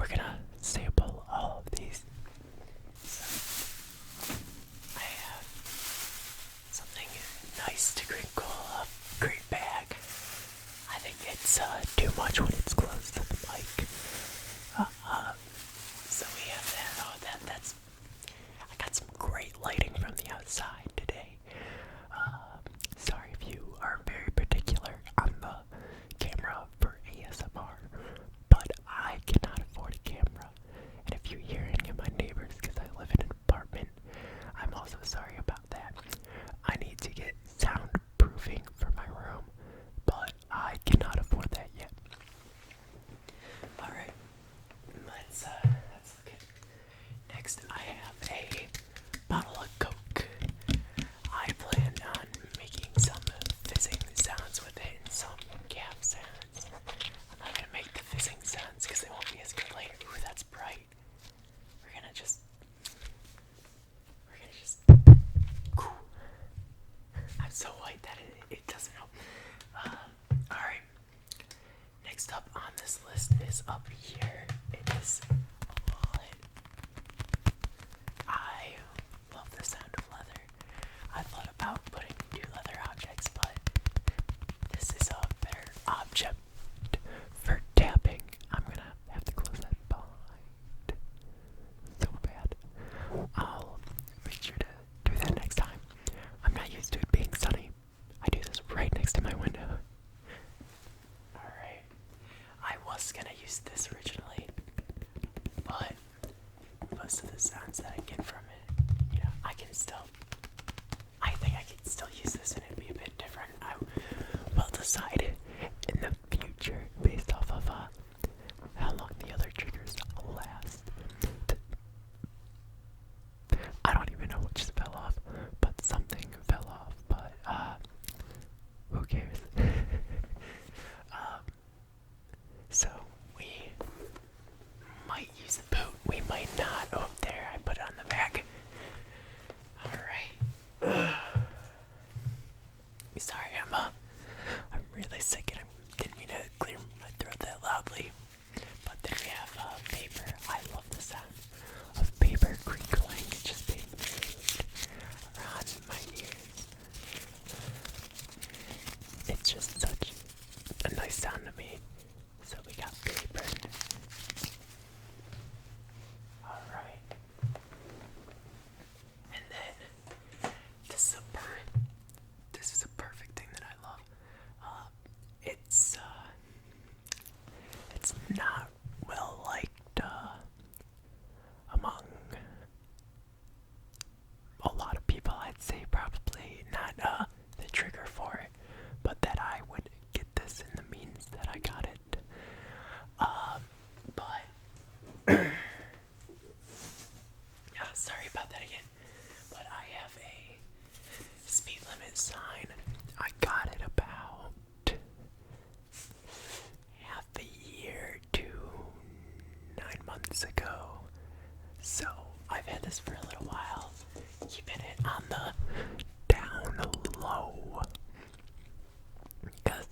we're gonna sample all of these. So I have something nice to crinkle up. Great bag. I think it's too much when it's close to the mic. So we have that. Oh, that's. I got some great lighting from the outside today. Sorry if you are very particular on the camera for ASMR, but I cannot afford a camera. And if you hear any of my neighbors, because I live in an apartment, I'm also sorry about that. I need to get soundproofing for my room, but I cannot afford that yet. Alright, let's look at. Next, I have a bottle of Coke. I plan on making some fizzing sounds with it and some gap sounds. I'm not gonna make the fizzing sounds because they won't be as good later. Ooh, that's bright. We're gonna just. I'm so white that it doesn't help. Alright. Next up on this list is up here. It is a wallet. I love the sound of leather. I thought about putting new leather objects, but this is a better object for tapping. I'm gonna have to close that behind. So bad. I'll make sure to do that next time. I'm not used to it being sunny. I do this right next to my window. Alright. I was gonna use this originally, but most of the sounds that I get from it, I think I can still use this and it'd be a bit different. I will decide in the future based off of how long the other triggers last. I don't even know what just fell off, but something fell off, but who cares? So we might use the boot, we might not. Oh, there, I put it on the back. Alright. Sorry, I'm really sick and I didn't mean to clear my throat that loudly. But then we have paper. I love the sound of paper crinkling, just being moved around my ears. It's just such a nice sound to me. So we got paper. Alright. And then this is a perfect thing that I love. It's not well liked among a lot of people. I'd say probably not the trigger for it, but that I would get this in the means that I got it. But sorry about that again. But I have a speed limit sign. I got it about half a year to 9 months ago. So I've had this for a little while, keeping it on the down low. Because,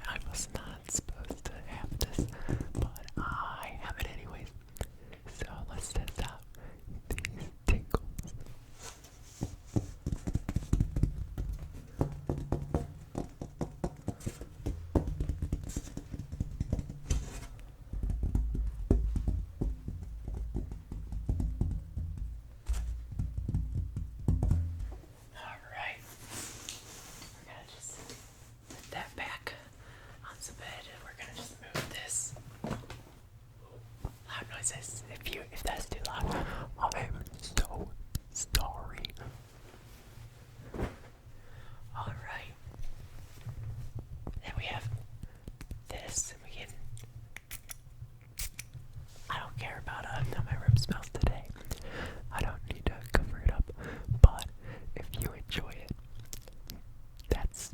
I was not supposed to have this, but I have it anyways. So let's test out these tingles. Alright. We're gonna just put that back on the bed and we're gonna just move this. Loud noises. If that's too loud, I'm so sorry. Alright. Then we have this, and we can. I don't care about how my room smells today. I don't need to cover it up. But if you enjoy it, that's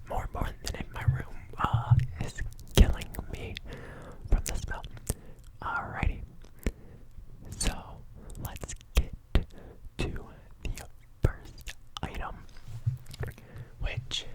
more important than in my room. Is killing me from the smell. Alrighty. So let's get to the first item, which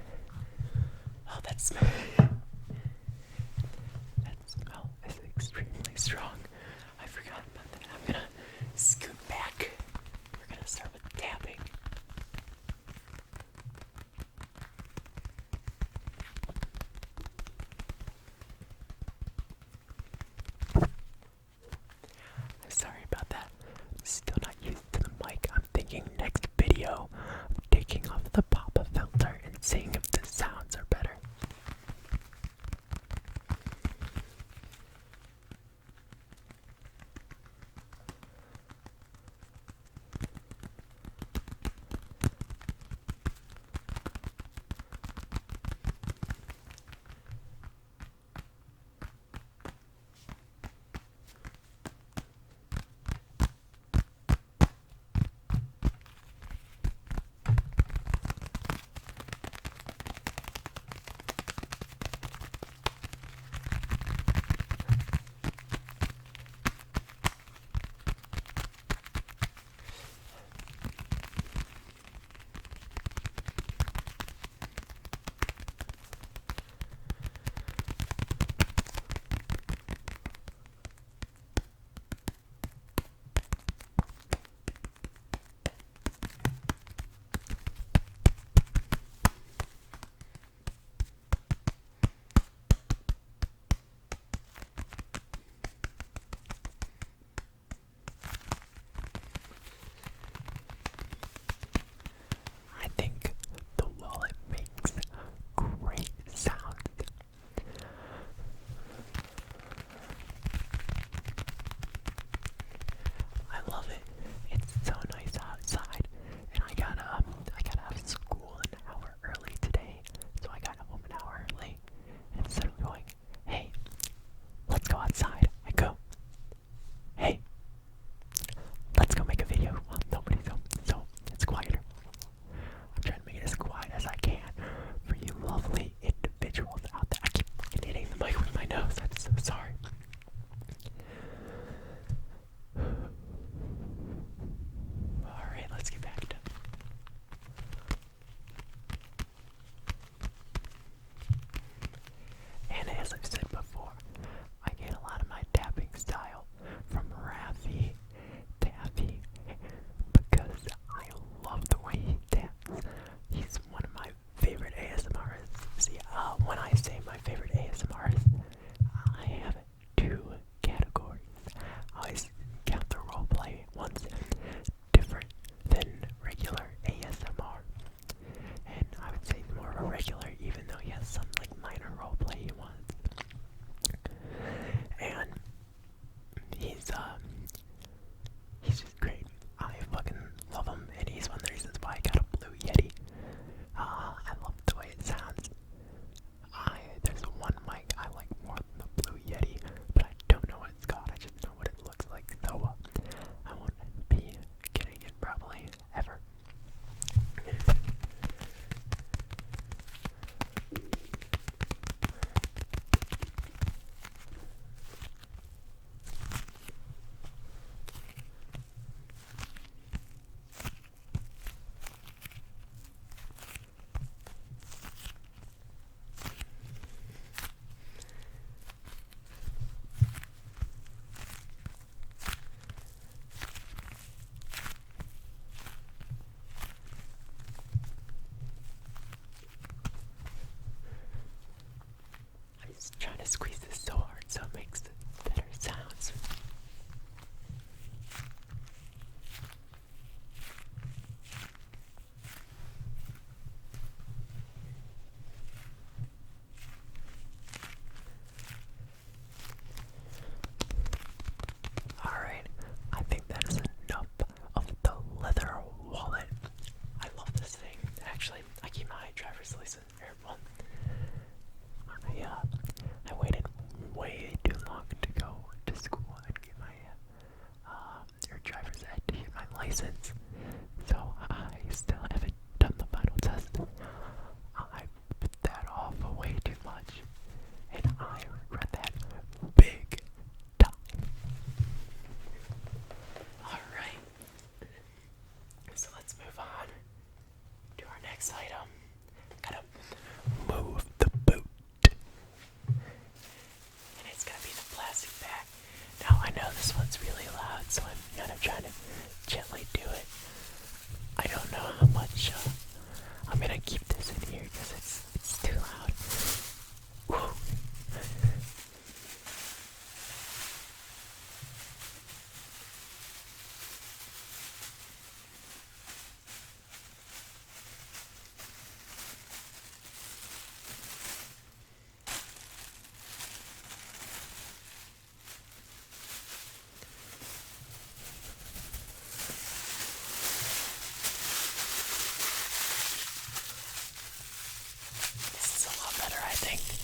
anything.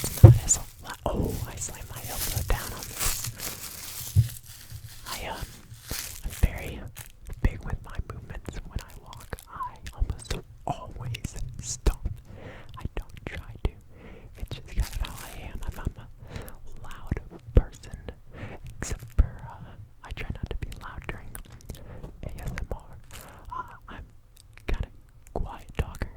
It's not as loud. Oh, I slammed my elbow down on this. I'm very big with my movements when I walk. I almost always stop. I don't try to. It's just kind of how I am. I'm a loud person, except for I try not to be loud during ASMR. I'm kind of quiet talker.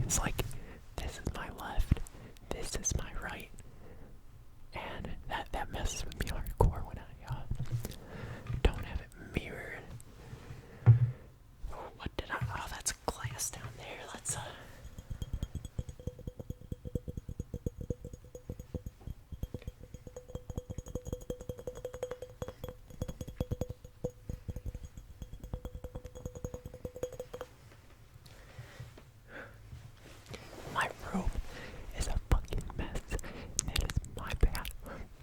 It's like, this is my left, this is my right, and that messes with me hardcore when I don't have it mirrored. What did I? Oh, that's glass down there. Let's My room is a fucking mess. That is my bad.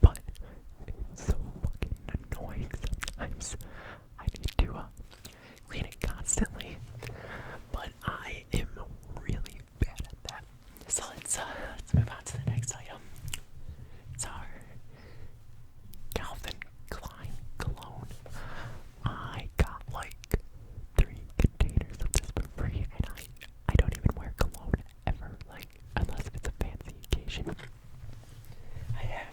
But it's so fucking annoying sometimes. I need to clean it constantly. But I am really bad at that. So let's move on to the next item. It's our Calvin Klein cologne. I got like 3 containers of this for free, and I don't even wear cologne ever, like unless it's a fancy occasion. I have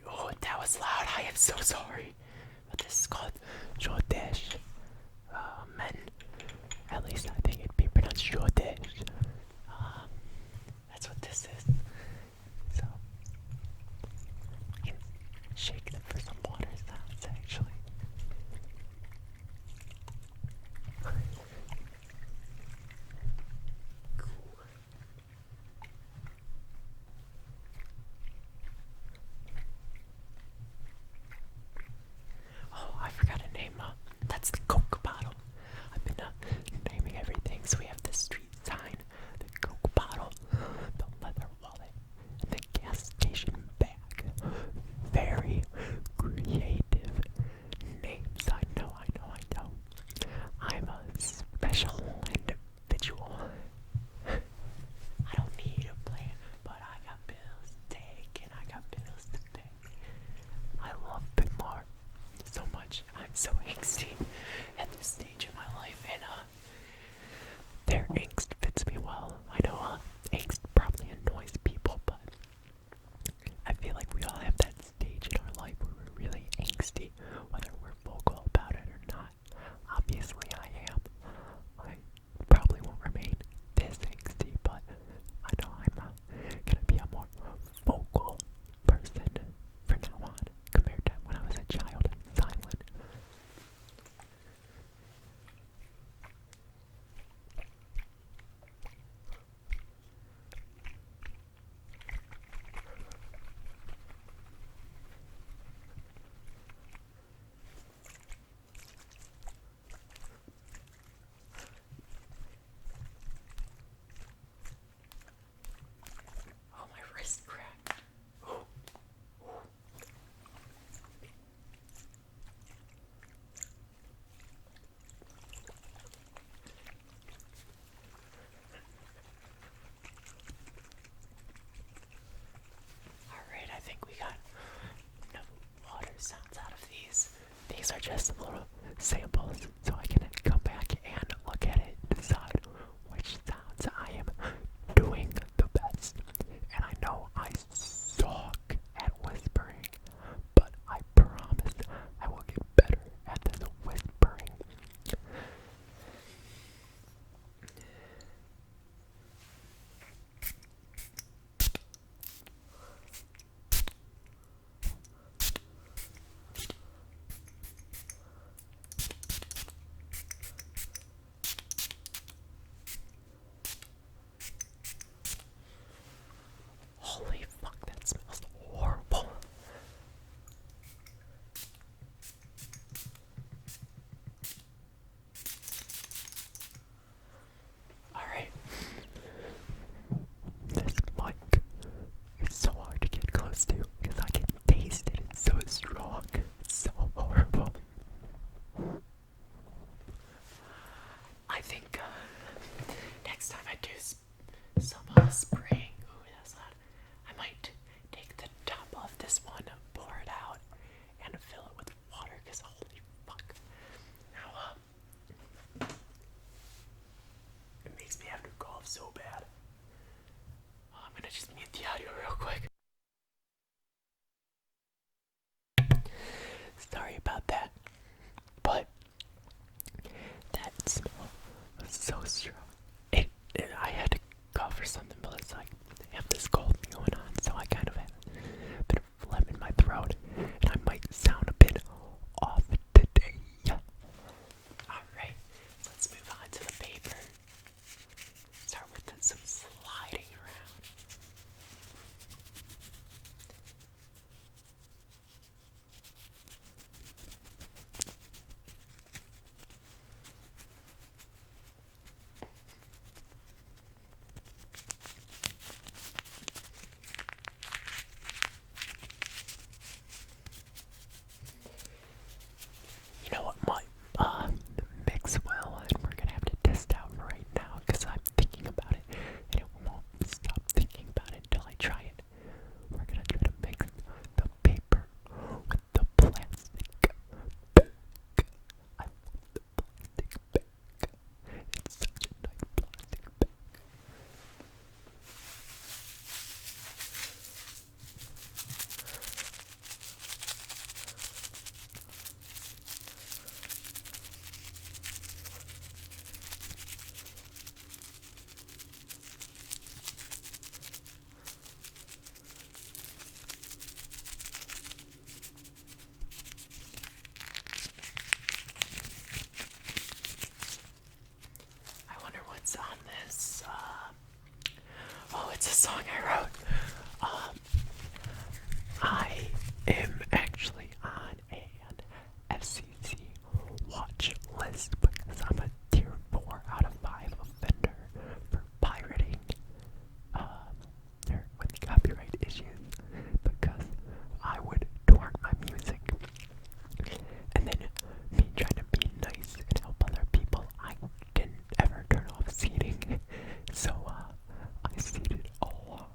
oh, that was loud. I am so sorry. But this is called Jordesh. Men. At least I think it'd be pronounced Jordesh. That's what this is. So I can shake them for some water sounds actually. Cool. Oh, I forgot to name that's the Coke bottle. I've been naming everything. So we have the street sign, the Coke bottle, the leather wallet, and the gas station bag. Very creative names. I know. I'm a special individual. I don't need a plan, but I got bills to take and I got bills to pay. I love Pinmar so much. I'm so angsty at this stage of my life, and their angst fits me well. I know angst probably annoys people, but I feel like we all have that stage in our life where we're really angsty, whether we're vocal about it or not. Obviously, I am. I probably won't remain this angsty, but I know I'm gonna be a more vocal person from now on compared to when I was a child and silent. Oh, my wrist cracked. Alright, I think we got enough water sounds out of these. These are just little samples, so I can come back and look at it and decide which sounds I am doing the best. And I know I suck at whispering, but I promise I will get better at this whispering. Holy fuck, that smells horrible. Alright. This mic is so hard to get close to because I can taste it. It's so strong. It's so horrible. I think next time I do some spraying, ooh, that's loud. I might take the top of this one, pour it out, and fill it with water. Cause holy fuck, now it makes me have to cough so bad. I'm gonna just mute the audio real quick. Sorry about song I wrote. I am actually on an FCC watch list because I'm a tier 4 out of 5 offender for pirating or with copyright issues because I would torrent my music. And then me trying to be nice and help other people, I didn't ever turn off seeding. So I seeded a lot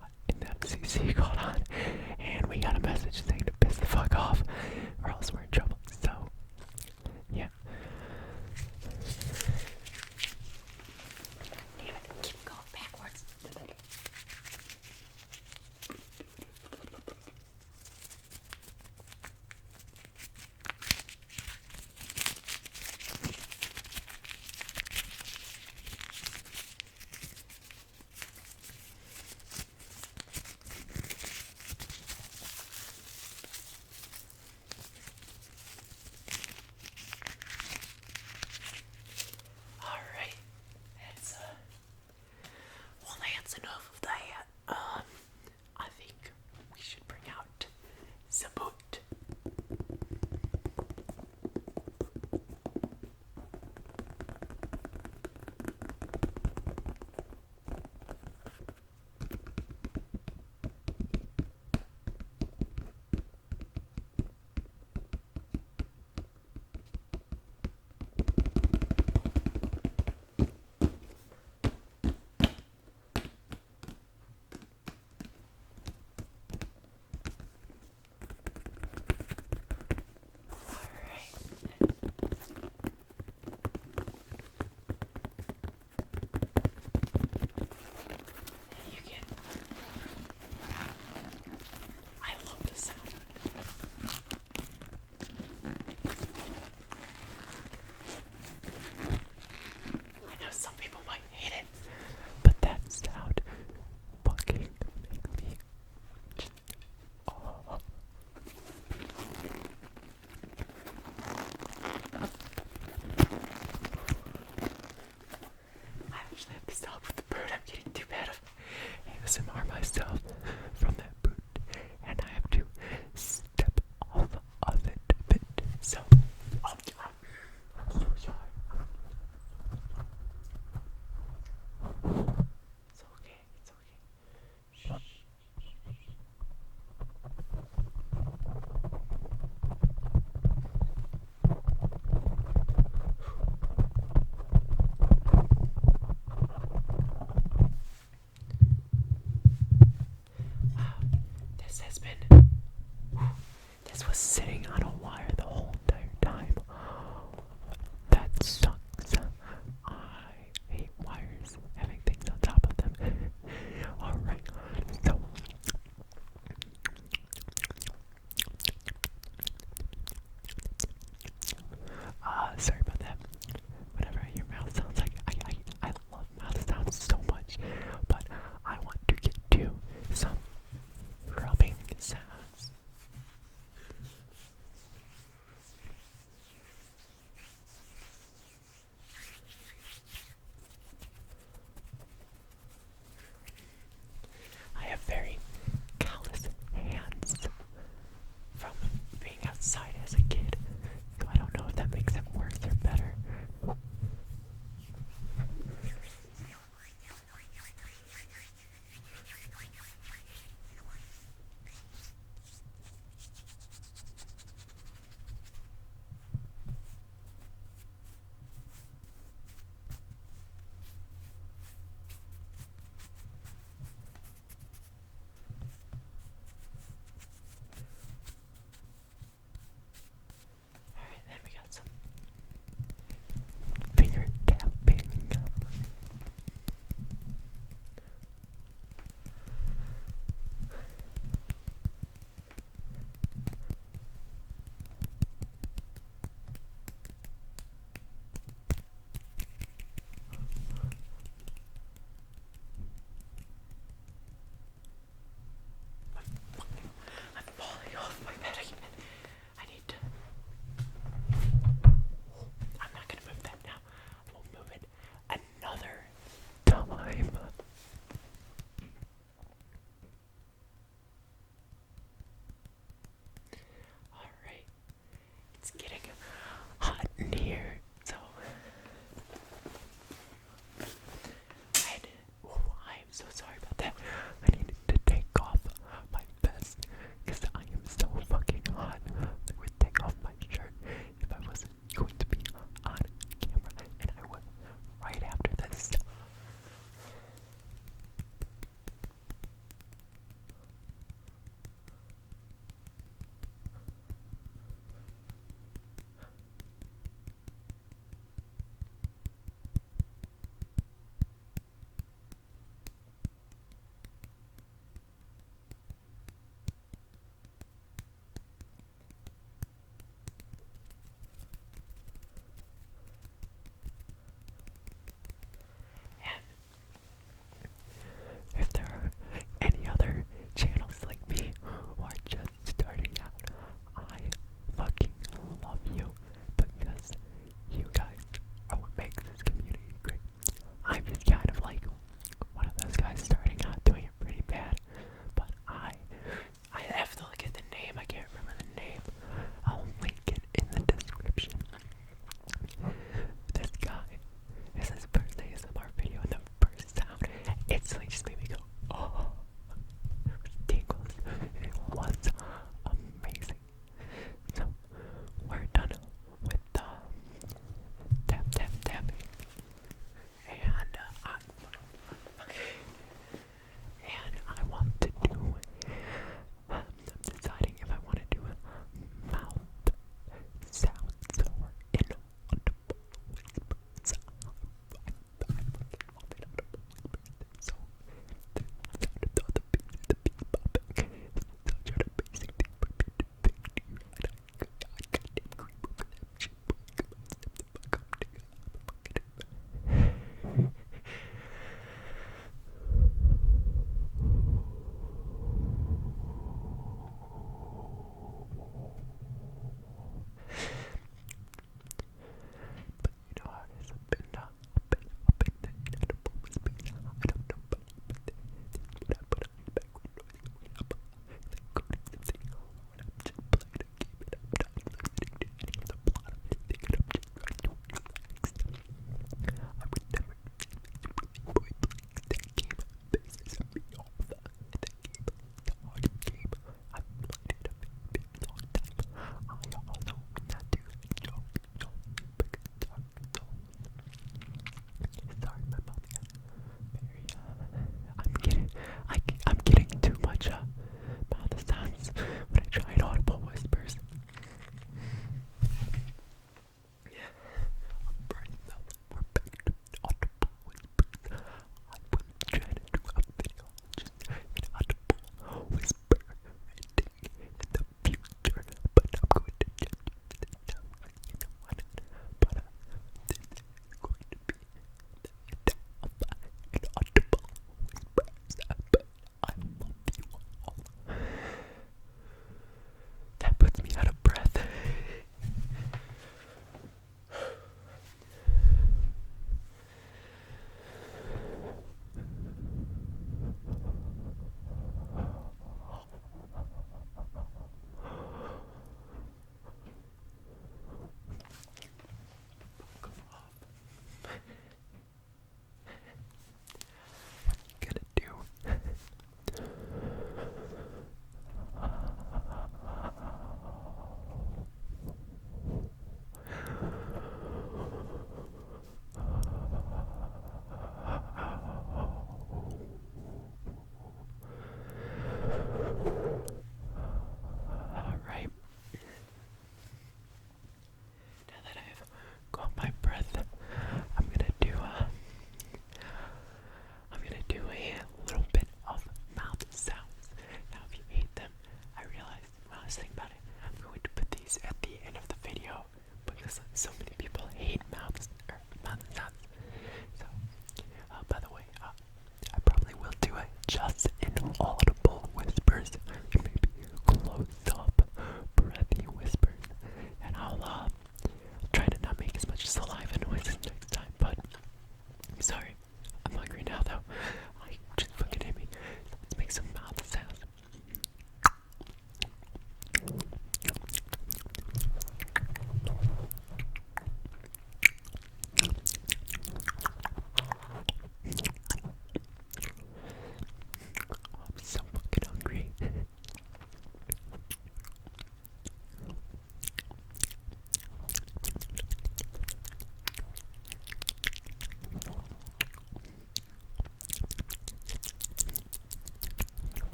important here